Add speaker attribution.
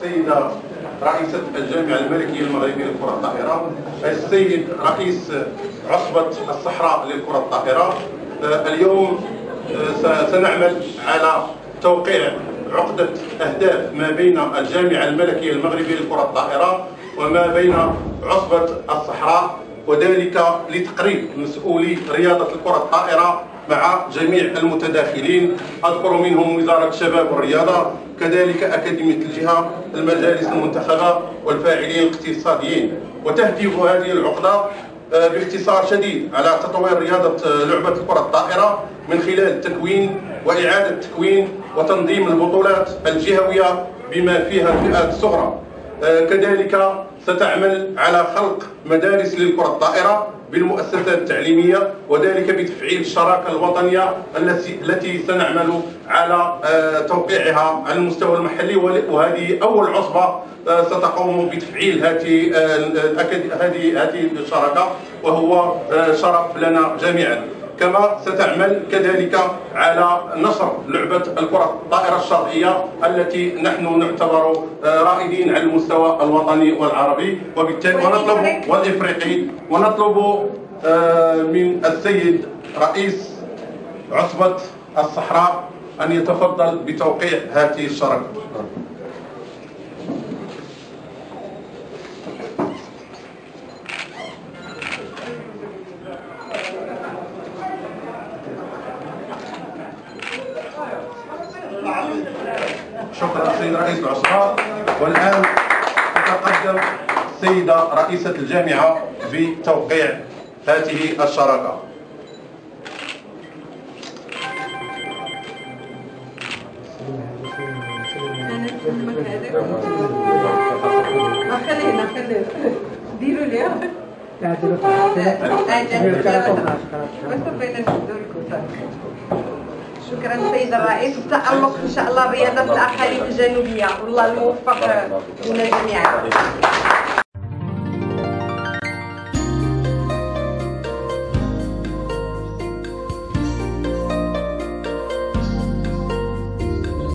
Speaker 1: السيدة رئيسة الجامعة الملكية المغربية للكرة الطائرة، السيد رئيس عصبة الصحراء للكرة الطائرة. اليوم سنعمل على توقيع عقدة أهداف ما بين الجامعة الملكية المغربية للكرة الطائرة وما بين عصبة الصحراء، وذلك لتقريب مسؤولي رياضة الكرة الطائرة مع جميع المتداخلين، أذكر منهم وزارة الشباب والرياضة، كذلك أكاديمية الجهة، المجالس المنتخبة والفاعلين الاقتصاديين. وتهدف هذه العقدة باختصار شديد على تطوير رياضة لعبة الكرة الطائرة من خلال تكوين وإعادة تكوين وتنظيم البطولات الجهوية بما فيها الفئات الصغرى. كذلك ستعمل على خلق مدارس للكرة الطائرة بالمؤسسات التعليمية، وذلك بتفعيل الشراكة الوطنية التي سنعمل على توقيعها على المستوى المحلي، وهذه أول عصبة ستقوم بتفعيل هذه الشراكة، وهو شرف لنا جميعا. كما ستعمل كذلك على نشر لعبة الكرة الطائرة الشرعية التي نحن نعتبر رائدين على المستوى الوطني والعربي وبالتالي والإفريقي، ونطلب من السيد رئيس عصبة الصحراء أن يتفضل بتوقيع هذه الشراكة. شكرا سيد رئيس العصبة. والآن تتقدم السيدة رئيسة الجامعة بتوقيع هذه الشراكة.
Speaker 2: ديروا لي شكرا سيد الرئيس، والتألق ان شاء الله رياضة الاقاليم الجنوبية، والله الموفق لنا جميعا.